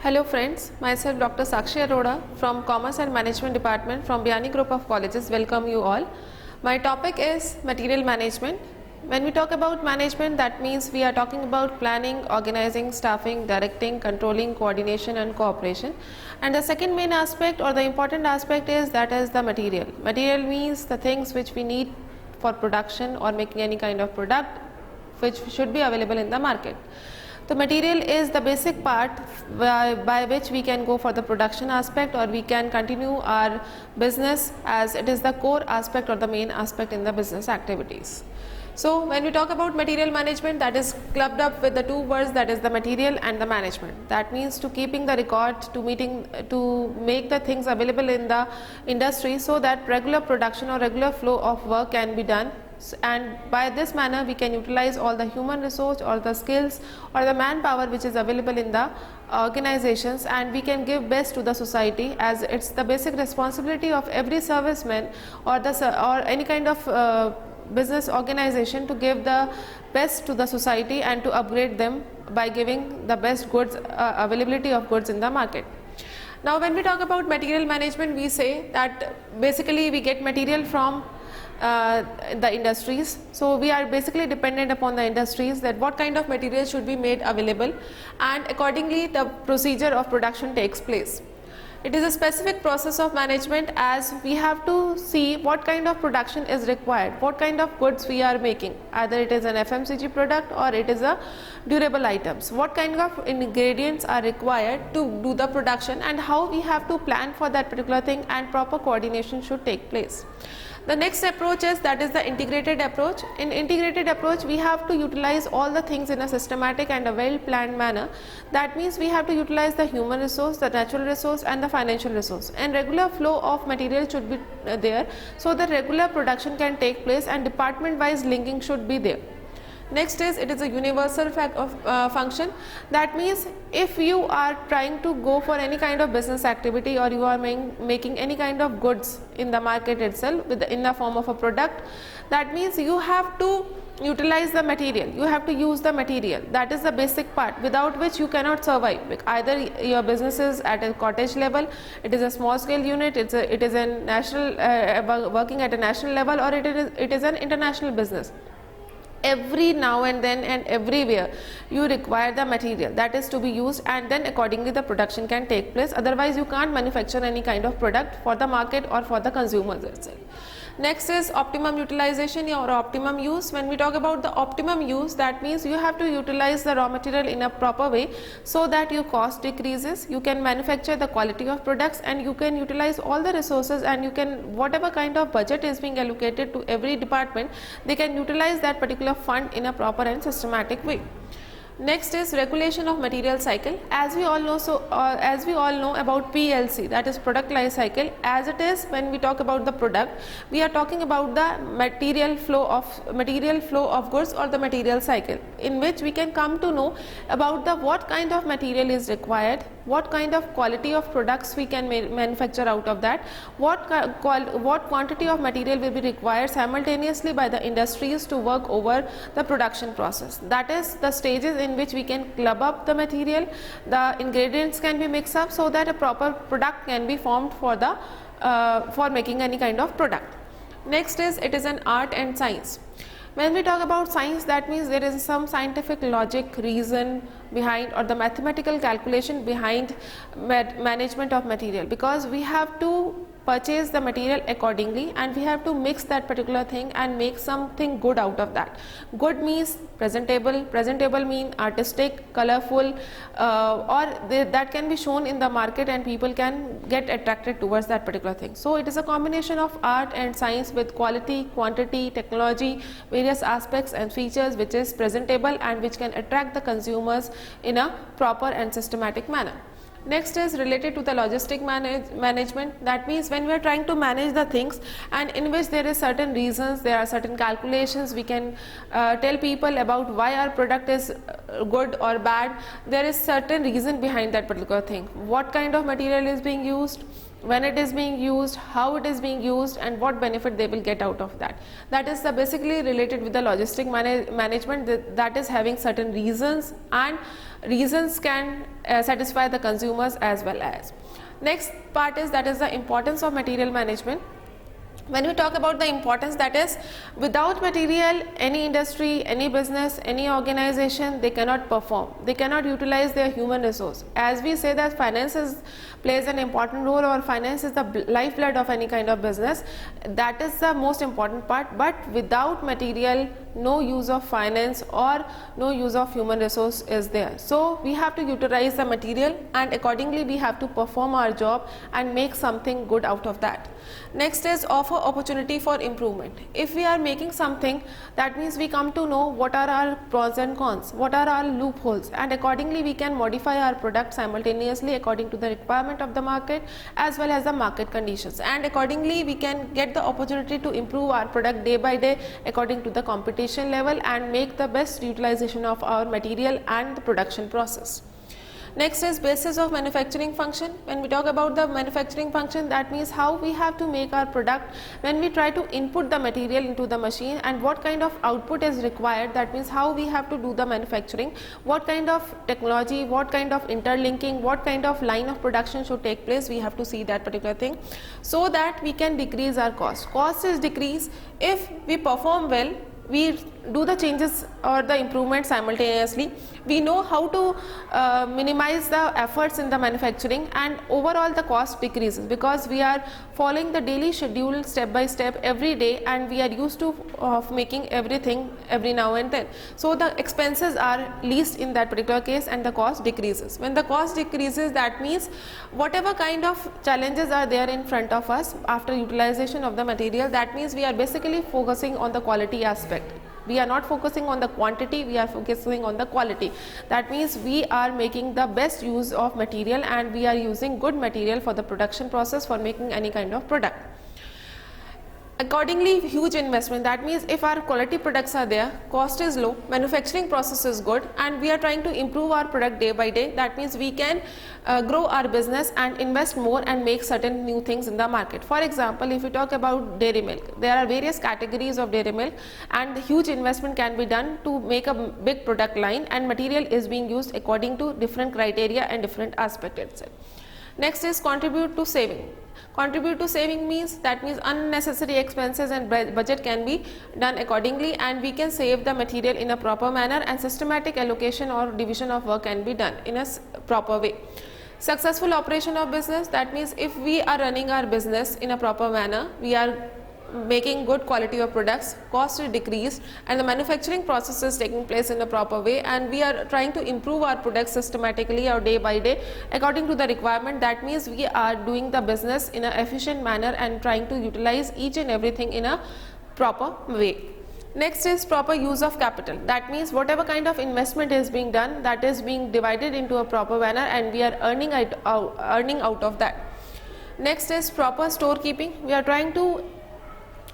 Hello friends, myself Dr. Sakshi Arora from Commerce and Management Department from Biani Group of Colleges. Welcome you all. My topic is material management. When we talk about management, that means we are talking about planning, organizing, staffing, directing, controlling, coordination and cooperation. And the second main aspect or the important aspect is the material. Material means the things which we need for production or making any kind of product which should be available in the market. The material is the basic part by which we can go for the production aspect or we can continue our business, as it is the core aspect or the main aspect in the business activities. So when we talk about material management, that is clubbed up with the two words, that is the material and the management. That means to keeping the record, to make the things available in the industry so that regular production or regular flow of work can be done. And by this manner we can utilize all the human resource or the skills or the manpower which is available in the organizations, and we can give best to the society, as it's the basic responsibility of every serviceman or any kind of business organization to give the best to the society and to upgrade them by giving the best goods, availability of goods in the market. Now when we talk about material management, we say that basically we get material from the industries. So we are basically dependent upon the industries, that what kind of material should be made available, and accordingly the procedure of production takes place. It is a specific process of management, as we have to see what kind of production is required, what kind of goods we are making, either it is an FMCG product or it is a durable items, what kind of ingredients are required to do the production, and how we have to plan for that particular thing, and proper coordination should take place. The next approach is the integrated approach. In integrated approach, we have to utilize all the things in a systematic and a well planned manner. That means we have to utilize the human resource, the natural resource and the financial resource, and regular flow of material should be there, so that regular production can take place and department wise linking should be there. Next is, it is a universal function. That means if you are trying to go for any kind of business activity, or you are making any kind of goods in the market itself in the form of a product, that means you have to utilize the material, you have to use the material. That is the basic part, without which you cannot survive. Either your business is at a cottage level, it is a small scale unit, it is a national working at a national level, or it is an international business. Every now and then and everywhere you require the material that is to be used, and then accordingly the production can take place. Otherwise you can't manufacture any kind of product for the market or for the consumers itself. Next is optimum utilization or optimum use. When we talk about the optimum use, that means you have to utilize the raw material in a proper way so that your cost decreases, you can manufacture the quality of products, and you can utilize all the resources, and you can, whatever kind of budget is being allocated to every department, they can utilize that particular fund in a proper and systematic way. Next is regulation of material cycle. As we all know, about PLC, that is product life cycle. As it is, when we talk about the product, we are talking about the material flow of goods, or the material cycle, in which we can come to know about what kind of material is required, what kind of quality of products we can manufacture out of that, what quantity of material will be required simultaneously by the industries to work over the production process. That is the stages in which we can club up the material, the ingredients can be mixed up, so that a proper product can be formed for making any kind of product. Next is, it is an art and science. When we talk about science, that means there is some scientific logic, reason behind, or the mathematical calculation behind management of material, because we have to purchase the material accordingly, and we have to mix that particular thing and make something good out of that. Good means presentable mean artistic, colorful, that can be shown in the market and people can get attracted towards that particular thing. So it is a combination of art and science with quality, quantity, technology, various aspects and features which is presentable and which can attract the consumers in a proper and systematic manner. Next is related to the logistic management. That means when we are trying to manage the things, and in which there is certain reasons, there are certain calculations, we can tell people about why our product is good or bad. There is certain reason behind that particular thing. What kind of material is being used, when it is being used, how it is being used, and what benefit they will get out of that. That is basically related with the logistic management, that is having certain reasons, and reasons can satisfy the consumers as well as. Next part is, that is the importance of material management. When we talk about the importance, that is, without material, any industry, any business, any organization, they cannot perform, they cannot utilize their human resource. As we say that finances plays an important role, or finance is the lifeblood of any kind of business, that is the most important part. But without material, no use of finance or no use of human resource is there. So we have to utilize the material, and accordingly we have to perform our job and make something good out of that. Next is offer opportunity for improvement. If we are making something, that means we come to know what are our pros and cons, what are our loopholes, and accordingly we can modify our product simultaneously according to the requirement of the market as well as the market conditions, and accordingly we can get the opportunity to improve our product day by day according to the competition level, and make the best utilization of our material and the production process. Next is basis of manufacturing function. When we talk about the manufacturing function, that means how we have to make our product when we try to input the material into the machine, and what kind of output is required. That means how we have to do the manufacturing, what kind of technology, what kind of interlinking, what kind of line of production should take place. We have to see that particular thing, so that we can decrease our cost. Cost is decreased if we perform well, we do the changes or the improvements simultaneously. We know how to minimize the efforts in the manufacturing, and overall the cost decreases, because we are following the daily schedule step by step every day, and we are used to making everything every now and then. So the expenses are least in that particular case, and the cost decreases. When the cost decreases, that means whatever kind of challenges are there in front of us after utilization of the material, that means we are basically focusing on the quality aspect. We are not focusing on the quantity, we are focusing on the quality. That means we are making the best use of material, and we are using good material for the production process for making any kind of product. Accordingly, huge investment. That means if our quality products are there, cost is low, manufacturing process is good, and we are trying to improve our product day by day, that means we can grow our business and invest more and make certain new things in the market. For example, if we talk about dairy milk, there are various categories of dairy milk, and huge investment can be done to make a big product line, and material is being used according to different criteria and different aspects itself. Next is contribute to saving. Contribute to saving means, that means unnecessary expenses and budget can be done accordingly, and we can save the material in a proper manner, and systematic allocation or division of work can be done in a proper way. Successful operation of business, that means if we are running our business in a proper manner, we are making good quality of products, cost is decreased, and the manufacturing process is taking place in a proper way, and we are trying to improve our products systematically or day by day according to the requirement. That means we are doing the business in an efficient manner and trying to utilize each and everything in a proper way. Next is proper use of capital. That means whatever kind of investment is being done, that is being divided into a proper manner, and we are earning out of that. Next is proper storekeeping. We are trying to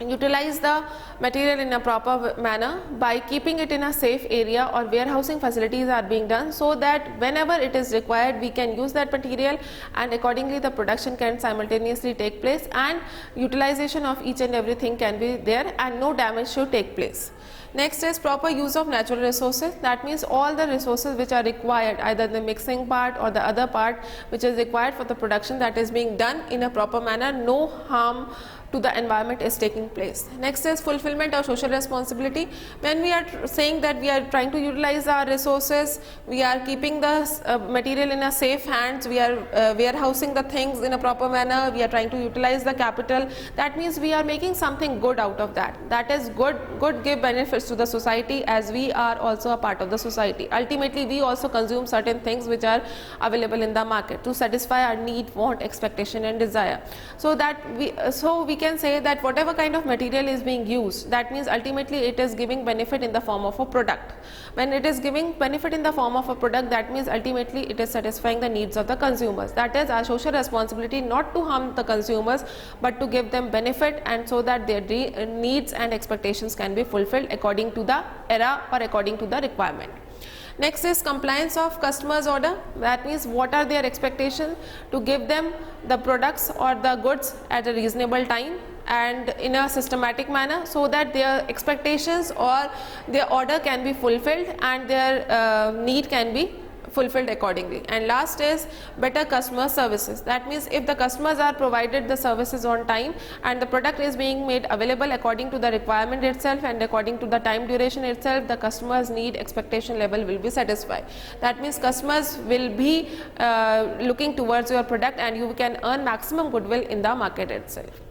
utilize the material in a proper manner by keeping it in a safe area, or warehousing facilities are being done, so that whenever it is required we can use that material, and accordingly the production can simultaneously take place, and utilization of each and everything can be there, and no damage should take place. Next is proper use of natural resources. That means all the resources which are required, either the mixing part or the other part which is required for the production, that is being done in a proper manner, no harm to the environment is taking place. Next is fulfillment of social responsibility. When we are saying that we are trying to utilize our resources, we are keeping the material in a safe hands, we are warehousing the things in a proper manner, we are trying to utilize the capital, that means we are making something good out of that. That is good give benefits to the society, as we are also a part of the society. Ultimately we also consume certain things which are available in the market to satisfy our need, want, expectation and desire. So that we can say that whatever kind of material is being used, that means ultimately it is giving benefit in the form of a product. When it is giving benefit in the form of a product, that means ultimately it is satisfying the needs of the consumers. That is our social responsibility, not to harm the consumers but to give them benefit, and so that their needs and expectations can be fulfilled according to the era or according to the requirement. Next is compliance of customers order. That means what are their expectations to give them the products or the goods at a reasonable time and in a systematic manner, so that their expectations or their order can be fulfilled and their need can be fulfilled accordingly. And last is better customer services. That means if the customers are provided the services on time and the product is being made available according to the requirement itself and according to the time duration itself, the customers need expectation level will be satisfied. That means customers will be looking towards your product and you can earn maximum goodwill in the market itself.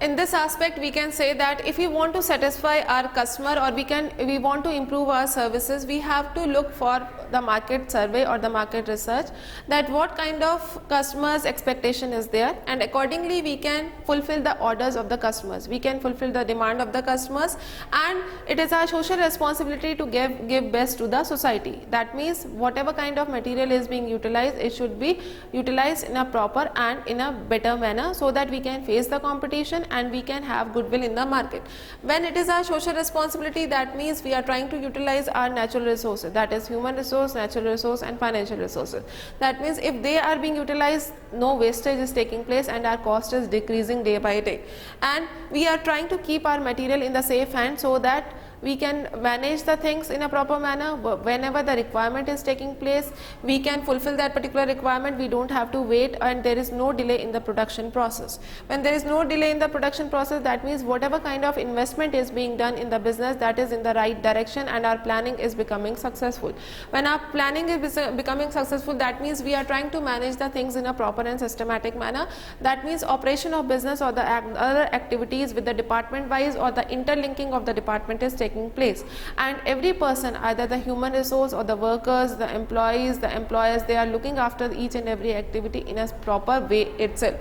In this aspect, we can say that if we want to satisfy our customer or we want to improve our services, we have to look for the market survey or the market research, that what kind of customers expectation is there, and accordingly we can fulfill the orders of the customers, we can fulfill the demand of the customers, and it is our social responsibility to give best to the society. That means whatever kind of material is being utilized, it should be utilized in a proper and in a better manner, so that we can face the competition and we can have goodwill in the market. When it is our social responsibility, that means we are trying to utilize our natural resources, that is human resource, natural resource and financial resources. That means if they are being utilized, no wastage is taking place and our cost is decreasing day by day, and we are trying to keep our material in the safe hand so that we can manage the things in a proper manner. Whenever the requirement is taking place, we can fulfill that particular requirement. We don't have to wait, and there is no delay in the production process. When there is no delay in the production process, that means whatever kind of investment is being done in the business, that is in the right direction and our planning is becoming successful. When our planning is becoming successful, that means we are trying to manage the things in a proper and systematic manner. That means operation of business or the other activities with the department wise or the interlinking of the department is taking place, and every person, either the human resource or the workers, the employees, the employers, they are looking after each and every activity in a proper way itself,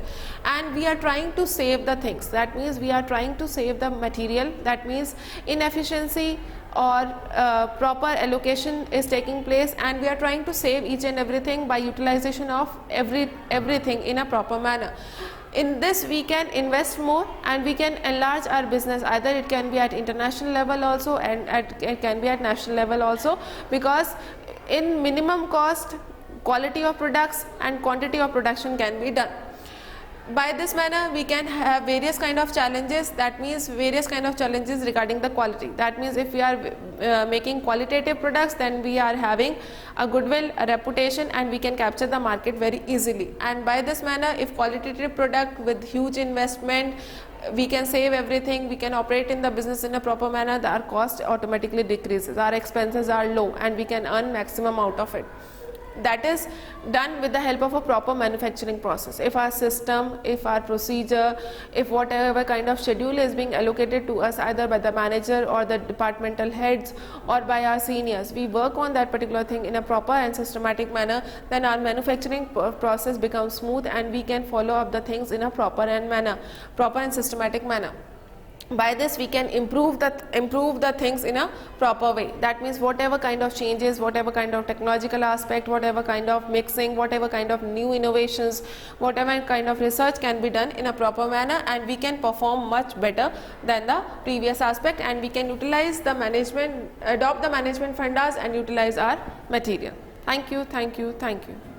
and we are trying to save the things. That means we are trying to save the material. That means inefficiency or proper allocation is taking place, and we are trying to save each and everything by utilization of everything in a proper manner. In this we can invest more and we can enlarge our business. Either it can be at international level also, and it can be at national level also, because in minimum cost, quality of products and quantity of production can be done. By this manner we can have various kind of challenges. That means various kind of challenges regarding the quality. That means if we are making qualitative products, then we are having a goodwill, a reputation, and we can capture the market very easily. And by this manner, if qualitative product with huge investment, we can save everything, we can operate in the business in a proper manner, our cost automatically decreases, our expenses are low, and we can earn maximum out of it. That is done with the help of a proper manufacturing process. If our system, if our procedure, if whatever kind of schedule is being allocated to us either by the manager or the departmental heads or by our seniors, we work on that particular thing in a proper and systematic manner, then our manufacturing process becomes smooth and we can follow up the things in a proper and systematic manner. By this we can improve the things in a proper way. That means whatever kind of changes, whatever kind of technological aspect, whatever kind of mixing, whatever kind of new innovations, whatever kind of research can be done in a proper manner, and we can perform much better than the previous aspect, and we can utilize the management, adopt the management fundas and utilize our material. Thank you, thank you, thank you.